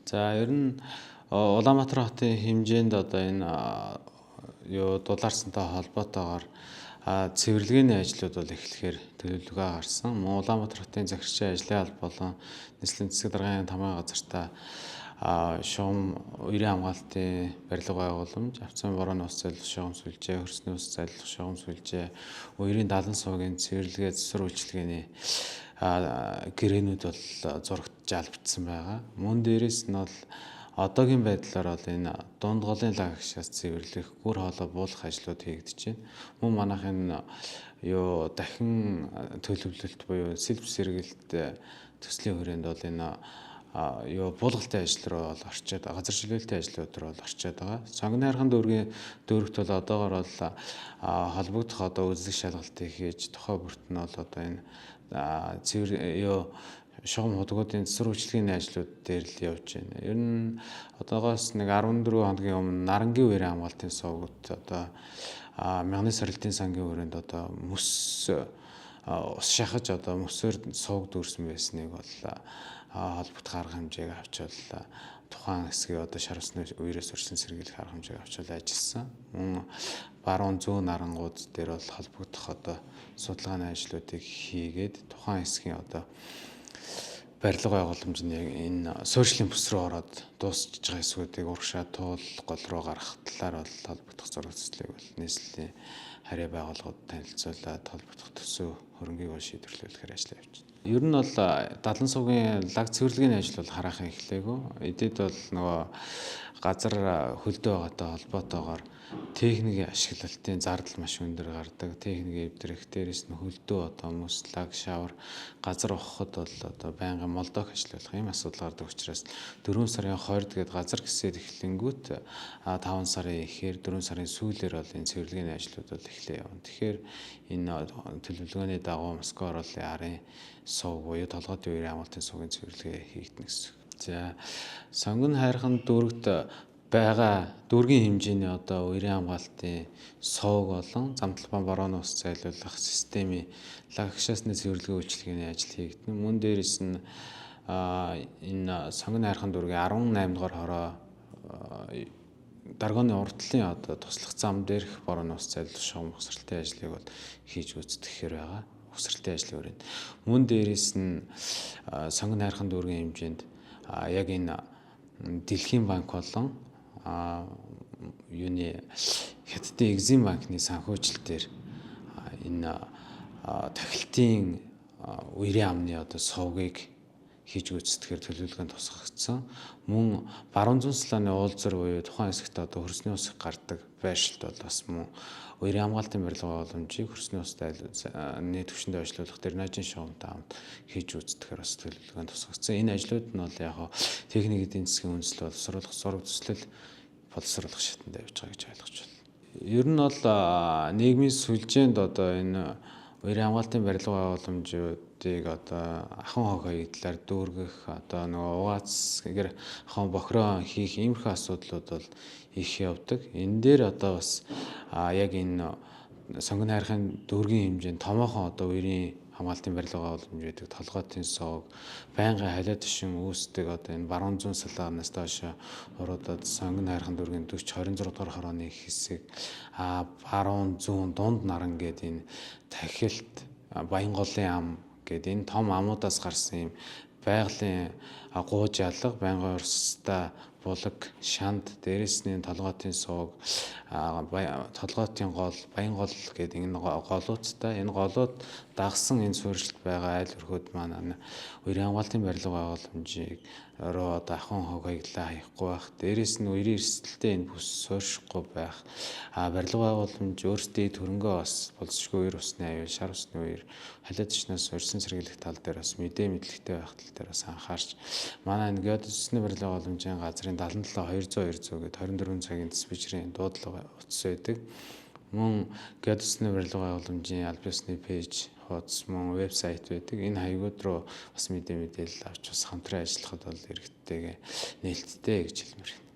За ер нь Улаанбаатар хотын хэмжээнд одоо энэ дулаарсантай холбоотойгоор цэвэрлэгээний ажлууд бол эхлэхээр төлөвлөгөө гарсан. Мөн Улаанбаатар хотын захирагчийн ажлын алба болон нийслэлийн засаг даргын тамгын газартаа шугам үерийн хамгаалтын барилга байгууламж, авцсан борооны ус залилах шугам сүлжээ, хөрсний ус залилах шугам сүлжээ, үерийн далан суугийн цэвэрлэгээ засвар үйлчилгээний гэрээнүүд бол зурагтж албагдсан байгаа. Мөн дээрээс нь бол одоогийн байдлаар бол энэ дунд голын лаг агшаас цэвэрлэх, гүр хоолой буулгах ажлууд хийгдэж байна. Мөн манайх энэ дахин төлөвлөлт буюу сэлб сэргэлт төслийн хүрээнд бол энэ буулгалтын ажил руу бол орчоод байгаа. Газар чөлөөлтийн ажлууд руу бол орчоод байгаа. Сонгон хайрхан дүүргийн дүүрэгт бол одоогоор бол холбогдох үзлэг шалгалтыг хийж тухай бүрт нь бол одоо энэ шугам худгуудын засвар үйлчилгээний ажлууд дээр л явж байна. Ер нь одоогоос нэг 14 хоногийн өмнө Нарангийн үерийн хамгаалтын сувгууд одоо Мянганы сорилтын сангийн хүрээнд одоо мөс ус шахаж одоо мөсөөр сувг дүүрсэн байсныг бол холбогдох арга хэмжээг авчвал тухайн хэсгийг одоо шар усны үерээс урьдчилан сэргийлэх арга хэмжээг авчвал ажилласан. Мөн баруун зүүн нарангууд дээр бол холбогдох одоо судалгааны ажлуудыг хийгээд тухайн хэсгийн одоо барилга байгууламж нь энэ суурьшлийн бүс рүү ороод дуусчихж байгаа хэсгүүдийг урагшаад туул гол руу гаргах талаар бол холбогдох зураг төслийг бол нийслэлийн харьяа байгууллагууд танилцуулаад холбогдох төсөө хөрөнгийг бол шийдвэрлүүлэхээр ажиллаж явж байна. Ер нь бол далан суугийн лаг цэвэрлэгээний ажил бол хараахан эхлэегүй. Эдээд бол нөгөө газар хөлдөө байгаатай холбоотойгоор техникийн ашиглалтын зардал маш өндөр гардаг. Техникийн эвдрэх, дээрээс нь хөлдөө одоо мөс, лаг, шавар газар ухахад бол одоо байнгын молдок ажиллах юм асуудал гардаг учраас 4 сарын 20-д гээд газар гисээд эхлэнгүүт 5 сарын ихээр 4 сарын сүүлээр бол энэ цэвэрлэгээний ажлууд бол эхлэе явна. Тэгэхээр энэ төлөвлөгөөний дагуу Москва оруулын арын сувг буюу толгойдын үерийн хамгаалтын сувгийн цэвэрлэгээ хийгдэнэ гэсэн. За сонгон хайрхан дүүрэгт байгаа дүүргийн хэмжээний одоо үерийн хамгаалтын сувг болон замталбан борооны ус зайлуулах системийн лаг агшаасны цэвэрлэгээ үйлчилгээний ажил хийгдэнэ. Мөн дээрээс нь энэ сонгон хайрхан дүүргийн 18 дугаар хороо даргооны урдлын одоо туслах зам дээрх борооны ус зайлуулах шугам ухсралтын ажлыг бол хийж гүйцэтгэхээр байгаа. Ухсралтын ажлын хүрээнд. Мөн дээрээс нь сонгон хайрхан дүүргийн хэмжээнд яг энэ Дэлхийн банк болон Хятадын Экзим банкны санхүүжилтээр энэ тахилтын үерийн амны одоо сувгийг хийж гүйцэтгэхээр төлөвлөгөөнд тусгагдсан. Мөн баруун зүүн салааны уулзар буюу тухайн хэсэгт одоо хөрсний ус гардаг байршилт бол бас мөн үерийн хамгаалтын барилга боломжийг хөрсний устай төвшөндөө ажиллуулах дренажийн шугамтай хамт хийж гүйцэтгэхээр бас төлөвлөгөөнд тусгагдсан. Энэ ажлууд нь бол яг техник эдийн засгийн үндэслэл боловсруулах, зураг төслөл боловсруулах шатанд явж байгаа гэж ойлгож байна. Ер нь бол нийгмийн сүлжээнд одоо энэ үерийн хамгаалтын барилга байгууламжуудыг одоо ахан хог хаягдлаар дүүргэх одоо нөгөө угац гэр ахан бохироо хийх иймэрхүү асуудлууд бол их явдаг. Энэ дээр одоо бас яг энэ сонгон хайрхан дүүргийн хэмжээнд томоохон одоо үерийн хамгаалтын барилга байгууламж байдаг толгойдын сувг, байнгын халиа тушин үүсдэг одоо энэ баруун зүүн салаанаас доош уруудад сонгон хайрхан дүүргийн 40 26 дугаар хорооны хэсэг баруун зүүн дунд наран гэдэг энэ тахилт Баянголын ам гэдэг энэ том амуудаас гарсан юм байгалийн гууж ялга, байнгын урстай булаг, шанд, дээрээс нь толгойдын сувг, толгойдын гол, баян гол гэдэг энэ голуудтай энэ голууд дагсан энэ суурьшилт байгаа айл өрхөд маань үерийн хамгаалтын барилга байгууламжийг руу одоо ахан хог хаягдлаа хаяхгүй байх. Дээрээс нь үерийн эрсдэлтэй энэ бүс суурьшихгүй байх. Барилга байгууламж өөрсдийн хөрөнгөө бас болцшгүй үер усны аюул, шар усны үер, халиа тушнаас урьдчилан сэргийлэх тал дээр бас мэдээ мэдлэгтэй байх тал дээр бас анхаарч манай энэ геодезисны барилга байгууламжийн газрын 77 200 200 гэдэг 24 цагийн диспетчерийн дуудлага утас байдаг. Мөн геодезисны барилга байгууламжийн аль биесны пэйж, хуудас, мөн вебсайт байдаг. Энэ хаягууд руу бас мэдээлэл авч бас хамтран ажиллахад бол эрхтэйгээ нээлттэй гэж хэлмээр байна.